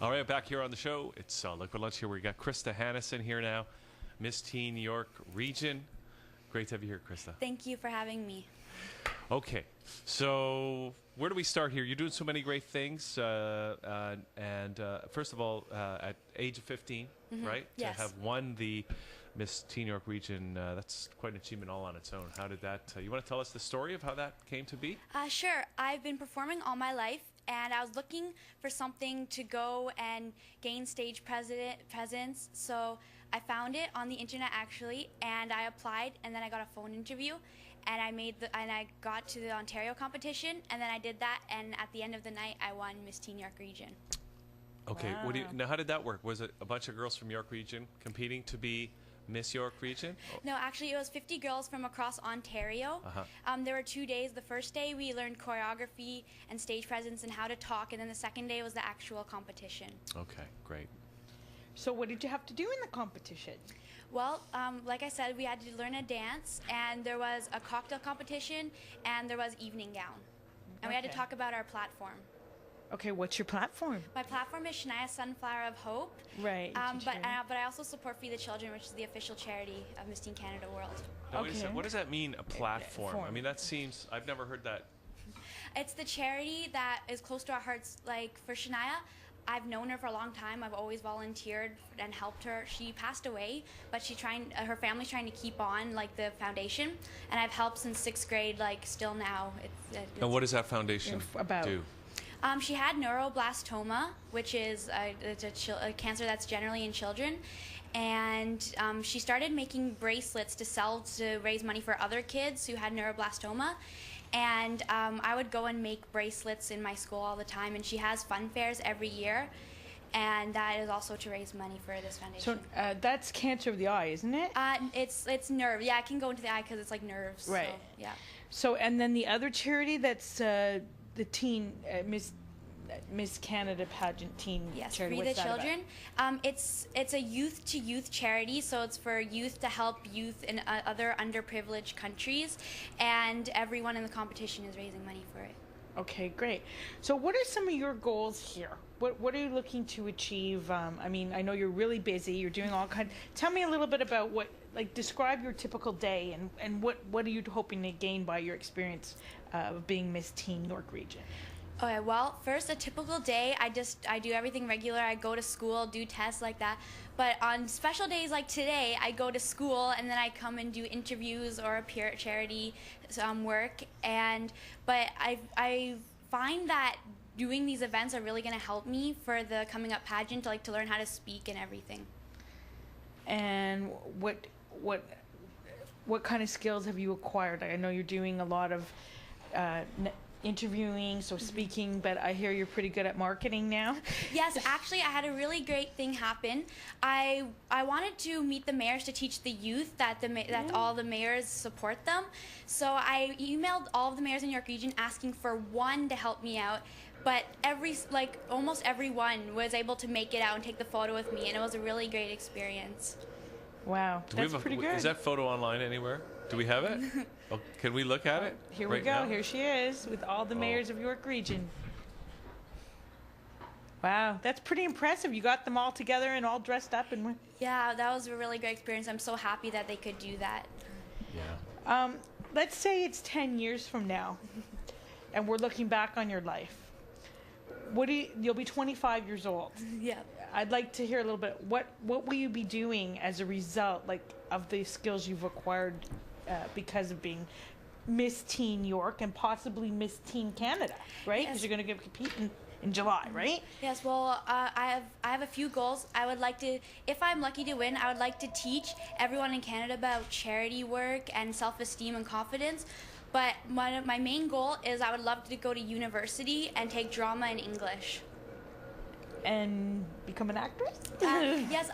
All right, back here on the show. It's Liquid Lunch here. We got Krista Hannesen here now, Miss Teen New York Region. Great to have you here, Krista. Thank you for having me. Okay, so where do we start here? You're doing so many great things, first of all, at age of 15, right? Yes. To have won the Miss Teen New York Region, that's quite an achievement all on its own. How did that? You want to tell us the story of how that came to be? Sure. I've been performing all my life, and I was looking for something to go and gain stage presence. So I found it on the internet actually, and I applied, and then I got a phone interview, and I got to the Ontario competition, and then I did that, and at the end of the night, I won Miss Teen York Region. Okay. Wow. Now, how did that work? Was it a bunch of girls from York Region competing to be Miss York Region? No, actually, it was 50 girls from across Ontario. There were 2 days. The first day, we learned choreography and stage presence and how to talk, and then the second day was the actual competition. Okay, great. So what did you have to do in the competition? Well, like I said, we had to learn a dance, and there was a cocktail competition, and there was evening gown. And we had to Okay. talk about our platform. Okay, what's your platform? My platform is Shania Sunflower of Hope. Right. But I also support Feed the Children, which is the official charity of Miss Teen Canada World. Now, wait a Okay. second. What does that mean, a platform? I Form. mean, that seems, I've never heard that. It's the charity that is close to our hearts. Like for Shania, I've known her for a long time. I've always volunteered and helped her. She passed away, but her family's trying to keep on like the foundation, and I've helped since 6th grade. Like still now. And what does that foundation About. do? She had neuroblastoma, which is a cancer that's generally in children. And she started making bracelets to sell to raise money for other kids who had neuroblastoma. And I would go and make bracelets in my school all the time. And she has fun fairs every year. And that is also to raise money for this foundation. So that's cancer of the eye, isn't it? It's nerve. Yeah, it can go into the eye because it's like nerves. Right. So, yeah. So, and then the other charity that's the teen Miss Canada Pageant teen Yes, charity. Free What's the that Children. It's a youth-to-youth charity, so it's for youth to help youth in other underprivileged countries, and everyone in the competition is raising money for it. about? Okay, great. So, what are some of your goals here? What are you looking to achieve? I mean, I know you're really busy. You're doing all kinds. Tell me a little bit about describe your typical day, and what are you hoping to gain by your experience of being Miss Teen York Region? Okay, well, first, a typical day, I do everything regular. I go to school, do tests like that. But on special days like today, I go to school and then I come and do interviews or appear at charity work. But I find that doing these events are really going to help me for the coming up pageant, to learn how to speak and everything. And what kind of skills have you acquired? I know you're doing a lot of interviewing, so speaking, but I hear you're pretty good at marketing now. Yes, actually, I had a really great thing happen. I wanted to meet the mayors to teach the youth that all the mayors support them. So I emailed all of the mayors in York Region asking for one to help me out. But almost everyone was able to make it out and take the photo with me, and it was a really great experience. Wow, that's pretty good. Is that photo online anywhere? Do we have it? Oh, can we look at it? Here we right go. now? Here she is with all the mayors of York Region. Wow, that's pretty impressive. You got them all together and all dressed up and went. Yeah, that was a really great experience. I'm so happy that they could do that. Yeah. Let's say it's 10 years from now, and we're looking back on your life. You'll be 25 years old. Yeah. I'd like to hear a little bit. What will you be doing as a result, of the skills you've acquired because of being Miss Teen York and possibly Miss Teen Canada, right? Because Yes. you're going to compete in July, right? Yes. Well, I have a few goals. I would like to, if I'm lucky to win, I would like to teach everyone in Canada about charity work and self-esteem and confidence. But my main goal is I would love to go to university and take drama and English. And become an actress? Yes,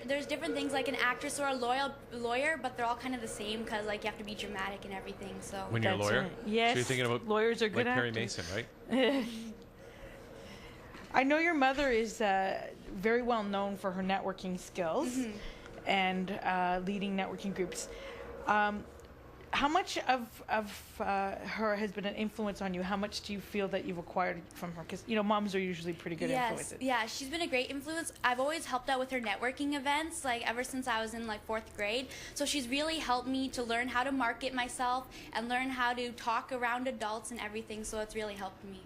there's different things like an actress or a lawyer, but they're all kind of the same because you have to be dramatic and everything. So When you're a That's lawyer? right. Yes, So you're thinking about lawyers are good like Perry actors. Mason, right? I know your mother is very well known for her networking skills and leading networking groups. how much of her has been an influence on you? How much do you feel that you've acquired from her? Because, moms are usually pretty good influences. Yeah, she's been a great influence. I've always helped out with her networking events, like ever since I was in like 4th grade. So she's really helped me to learn how to market myself and learn how to talk around adults and everything. So it's really helped me.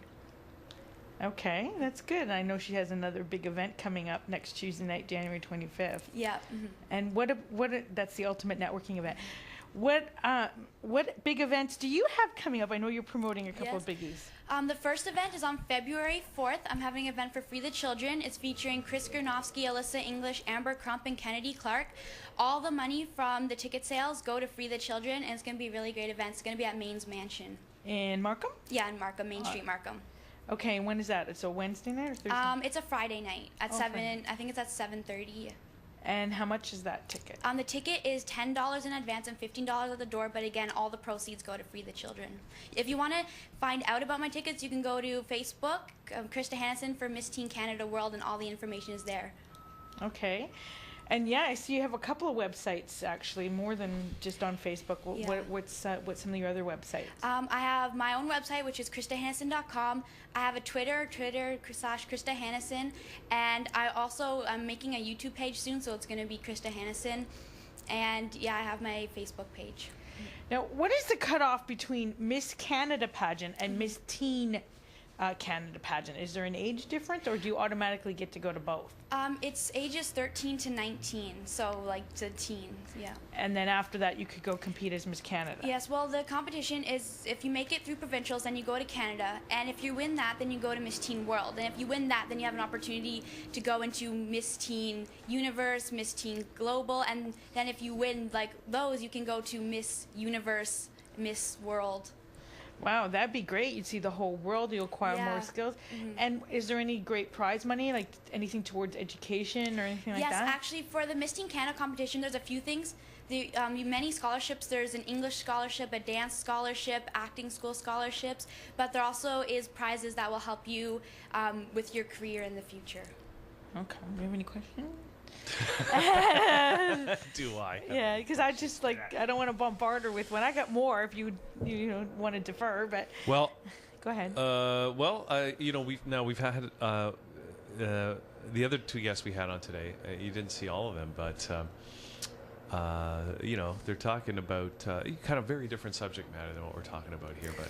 Okay, that's good. I know she has another big event coming up next Tuesday night, January 25th. Yeah. And that's the ultimate networking event. What big events do you have coming up? I know you're promoting a couple of biggies. The first event is on February 4th. I'm having an event for Free the Children. It's featuring Chris Gernofsky, Alyssa English, Amber Crump, and Kennedy Clark. All the money from the ticket sales go to Free the Children, and it's going to be a really great event. It's going to be at Maine's Mansion. In Markham? Yeah, in Markham, Main Street, Markham. Okay, when is that? It's a Wednesday night or Thursday? It's a Friday night at 7. Friday. I think it's at 7:30. And how much is that ticket? The ticket is $10 in advance and $15 at the door, but again, all the proceeds go to Free the Children. If you want to find out about my tickets, you can go to Facebook, Krista Hannesen for Miss Teen Canada World, and all the information is there. Okay. And yeah, I see you have a couple of websites, actually, more than just on Facebook. What's some of your other websites? I have my own website, which is KristaHannesen.com. I have a Twitter /Krista Hannesen. And I'm making a YouTube page soon, so it's going to be Krista Hannesen. And yeah, I have my Facebook page. Now, what is the cutoff between Miss Canada Pageant and Miss Teen Canada Pageant? Is there an age difference, or do you automatically get to go to both? It's ages 13 to 19, so like to teens, yeah. And then after that, you could go compete as Miss Canada. Yes, well, the competition is, if you make it through provincials, then you go to Canada, and if you win that, then you go to Miss Teen World, and if you win that, then you have an opportunity to go into Miss Teen Universe, Miss Teen Global, and then if you win like those, you can go to Miss Universe, Miss World. Wow, that'd be great. You'd see the whole world. You'll acquire more skills. And is there any great prize money, like anything towards education or anything like that? Yes, actually, for the Miss Teen Canada competition, there's a few things. Many scholarships. There's an English scholarship, a dance scholarship, acting school scholarships, but there also is prizes that will help you with your career in the future. Okay. Do you have any questions? Do I? Yeah, because I just I don't want to bombard her with when I got more. If you want to defer, but well, go ahead. We've had the other two guests we had on today. You didn't see all of them, but they're talking about kind of very different subject matter than what we're talking about here. But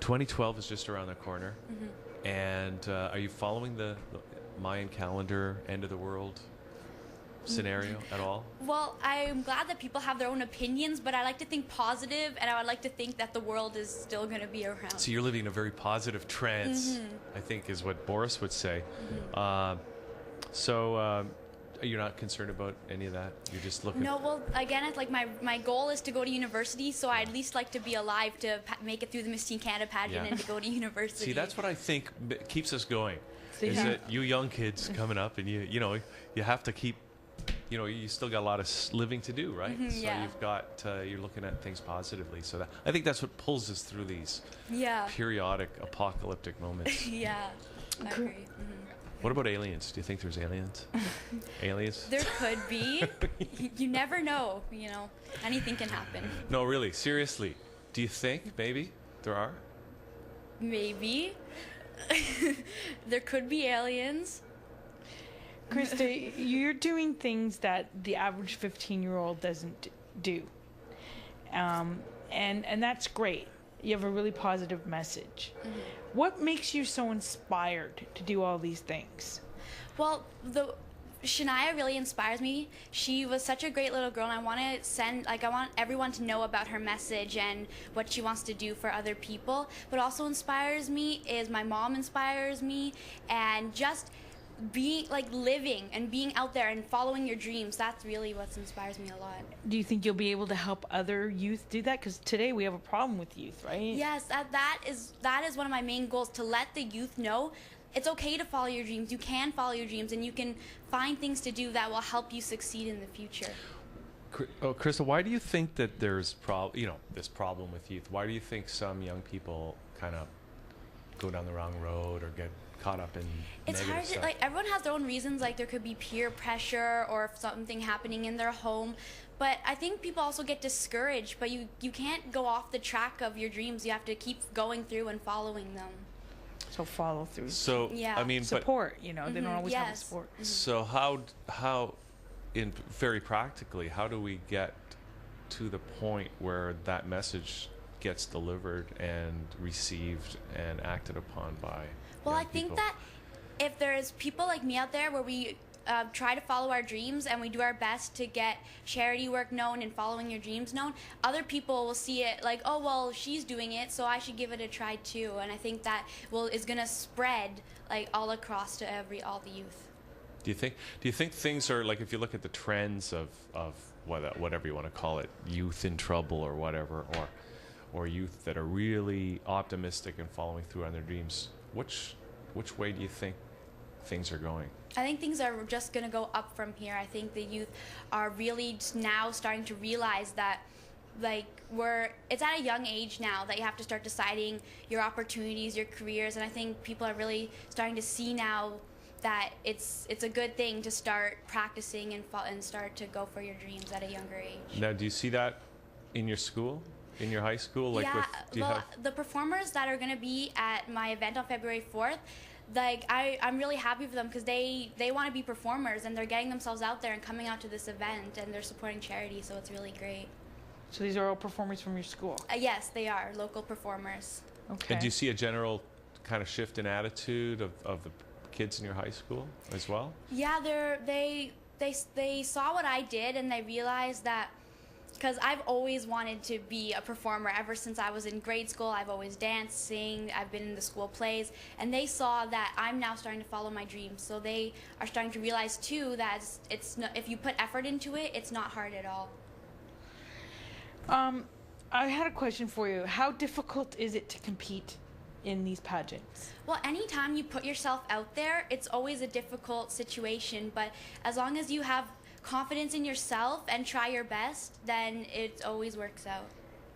2012 is just around the corner, and are you following the Mayan calendar end of the world scenario at all? Well, I'm glad that people have their own opinions, but I like to think positive, and I would like to think that the world is still going to be around. So you're living in a very positive trance, I think is what Boris would say. You're not concerned about any of that? You're just looking... No, well, again, it's like my goal is to go to university, so I'd at least like to be alive to make it through the Miss Teen Canada pageant and to go to university. See, that's what I think keeps us going. Is that you young kids coming up, and you have to keep, you still got a lot of living to do, right? So you've got you're looking at things positively. So I think that's what pulls us through these periodic apocalyptic moments. Yeah, I agree. What about aliens? Do you think there's aliens? Aliens? There could be. You never know. Anything can happen. No, really, seriously. Do you think maybe there are? Maybe. There could be aliens. Krista, you're doing things that the average 15-year-old doesn't do. And that's great. You have a really positive message. What makes you so inspired to do all these things? Well, Shania really inspires me. She was such a great little girl, and I want everyone to know about her message and what she wants to do for other people. But also inspires me is my mom inspires me, and just being living and being out there and following your dreams. That's really what inspires me a lot. Do you think you'll be able to help other youth do that? Because today we have a problem with youth, right? Yes, that is one of my main goals, to let the youth know it's okay to follow your dreams. You can follow your dreams, and you can find things to do that will help you succeed in the future. Krista, why do you think that there's this problem with youth? Why do you think some young people kind of go down the wrong road or get caught up in it's negative hard to, stuff? like, everyone has their own reasons. Like, there could be peer pressure or something happening in their home, but I think people also get discouraged. But you can't go off the track of your dreams. You have to keep going through and following them. So follow through. So Yeah. I mean, Support, you know, they don't always have the Yes. support. so how in very practically, how do we get to the point where that message gets delivered and received and acted upon by Well, young I think people? that if there's people like me out there where we try to follow our dreams and we do our best to get charity work known and following your dreams known, other people will see it like, oh, well, she's doing it, so I should give it a try too. And I think that is going to spread like all across to all the youth. Do you think things are like, if you look at the trends of whatever you want to call it, youth in trouble or whatever, or youth that are really optimistic and following through on their dreams, which way do you think things are going? I think things are just going to go up from here. I think the youth are really now starting to realize that like it's at a young age now that you have to start deciding your opportunities, your careers, and I think people are really starting to see now that it's a good thing to start practicing and start to go for your dreams at a younger age. Now, do you see that in your school, in your high school? Like, yeah, the performers that are going to be at my event on February 4th, like I'm really happy for them because they want to be performers and they're getting themselves out there and coming out to this event and they're supporting charity, so it's really great. So these are all performers from your school? Yes, they are local performers. Okay. And do you see a general kind of shift in attitude of the kids in your high school as well? Yeah, they saw what I did and they realized that, because I've always wanted to be a performer ever since I was in grade school. I've always danced, sing, I've been in the school plays, and they saw that I'm now starting to follow my dreams. So they are starting to realize too that it's not, if you put effort into it, it's not hard at all. I had a question for you. How difficult is it to compete in these pageants? Well, anytime you put yourself out there, it's always a difficult situation, but as long as you have confidence in yourself and try your best, then it always works out.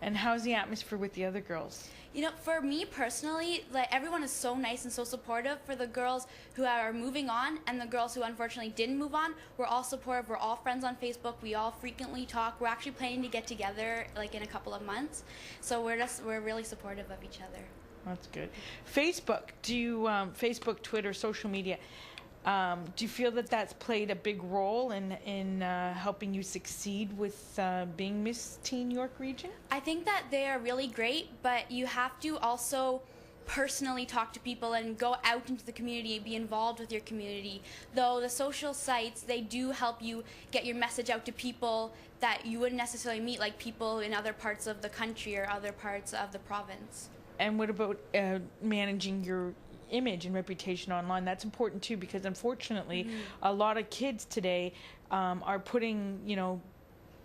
And how's the atmosphere with the other girls? You know, for me personally, like, everyone is so nice and so supportive. For the girls who are moving on and the girls who unfortunately didn't move on, we're all supportive. We're all friends on Facebook. We all frequently talk. We're actually planning to get together like in a couple of months. So we're really supportive of each other. That's good. Facebook, do you, Facebook, Twitter, social media, do you feel that that's played a big role in helping you succeed with being Miss Teen York Region? I think that they are really great, but you have to also personally talk to people and go out into the community, be involved with your community. Though the social sites, they do help you get your message out to people that you wouldn't necessarily meet, like people in other parts of the country or other parts of the province. And what about managing your image and reputation online? That's important too, because unfortunately a lot of kids today are putting, you know,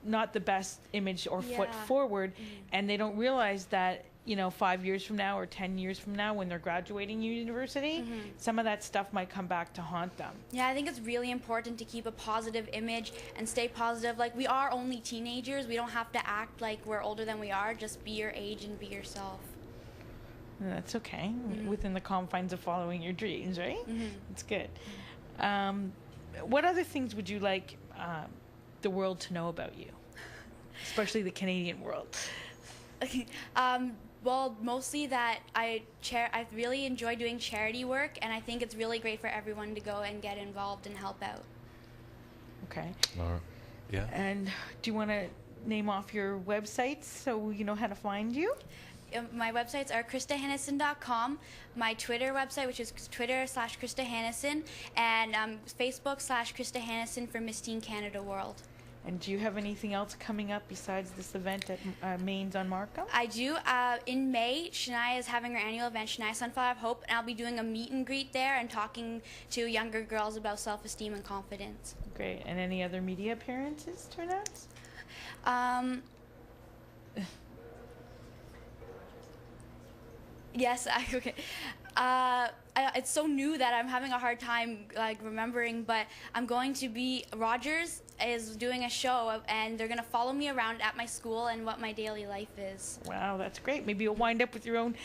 not the best image or foot forward, and they don't realize that, you know, 5 years from now or 10 years from now when they're graduating university, some of that stuff might come back to haunt them. Yeah, I think it's really important to keep a positive image and stay positive. Like, we are only teenagers. We don't have to act like we're older than we are. Just be your age and be yourself. That's okay, within the confines of following your dreams, right? That's good. What other things would you like the world to know about you, especially the Canadian world? Well, mostly that I really enjoy doing charity work, and I think it's really great for everyone to go and get involved and help out. Okay. Yeah. And do you want to name off your websites so you know how to find you? My websites are KristaHannesen.com, my Twitter website, which is Twitter/Krista Hannesen, and Facebook/Krista Hannesen for Miss Teen Canada World. And do you have anything else coming up besides this event at Maine's on Markham? I do. In May, Shania is having her annual event, Shania Sunflower of Hope, and I'll be doing a meet and greet there and talking to younger girls about self-esteem and confidence. Great. And any other media appearances, turnouts? Yes, okay. it's so new that I'm having a hard time like remembering, but I'm going to be, Rogers is doing a show and they're going to follow me around at my school and what my daily life is. Wow, that's great. Maybe you'll wind up with your own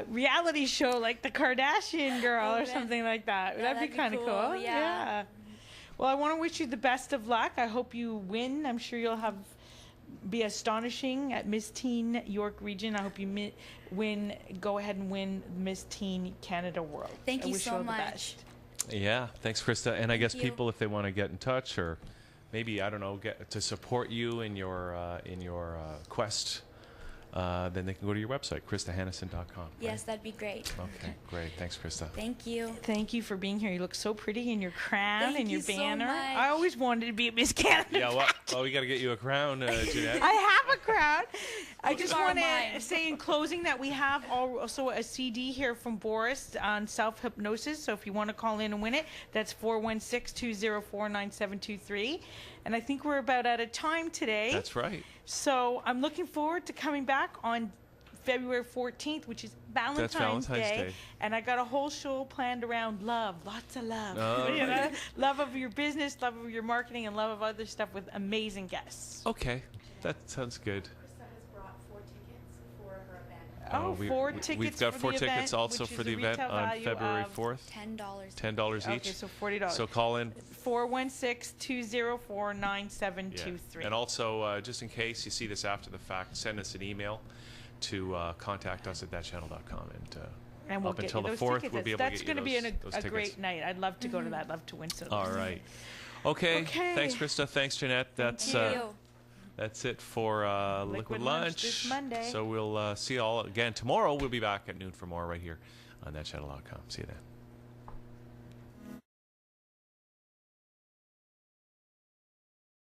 reality show like the Kardashian Girl or something like that. Yeah, that'd be kind of cool. Yeah. Well, I want to wish you the best of luck. I hope you win. I'm sure you'll be astonishing at Miss Teen York Region. I hope you win. Go ahead and win Miss Teen Canada World. Thank you wish so you all the much. best. Yeah, thanks, Krista. And I guess you. people, if they want to get in touch or maybe, I don't know, get to support you in your quest, then they can go to your website, KristaHannesen.com. Yes, right? that'd be great. Okay, great. Thanks, Krista. Thank you. Thank you for being here. You look so pretty in your crown Thank and your you so banner. much. I always wanted to be a Miss Canada. Yeah, well, we got to get you a crown, Janette. I have a crown. I You just borrow want to mine. say in closing that we have also a CD here from Boris on self-hypnosis. So if you want to call in and win it, that's 416-204-9723. And I think we're about out of time today. That's right. So I'm looking forward to coming back on February 14th, which is Valentine's Day. And I got a whole show planned around love, lots of love. Oh, You know, love of your business, love of your marketing, and love of other stuff with amazing guests. Okay, that sounds good. Krista has brought 4 tickets for her event. Oh, four tickets We've got for 4 the tickets event, also which for is the a event retail on value February of $4th. $10. $10 each. Okay, so $40. So call in. 416-204-9723. And also, just in case you see this after the fact, send us an email to contact us at thatchannel.com. And we'll up get until you the those 4th, tickets. we'll be able to That's get you going to be those a tickets. great night. I'd love to go to that. I'd love to win some. All right. Okay. Okay. Thanks, Krista. Thanks, Janette. Thank you. That's it for Liquid Lunch this Monday. So we'll see you all again tomorrow. We'll be back at noon for more right here on thatchannel.com. See you then.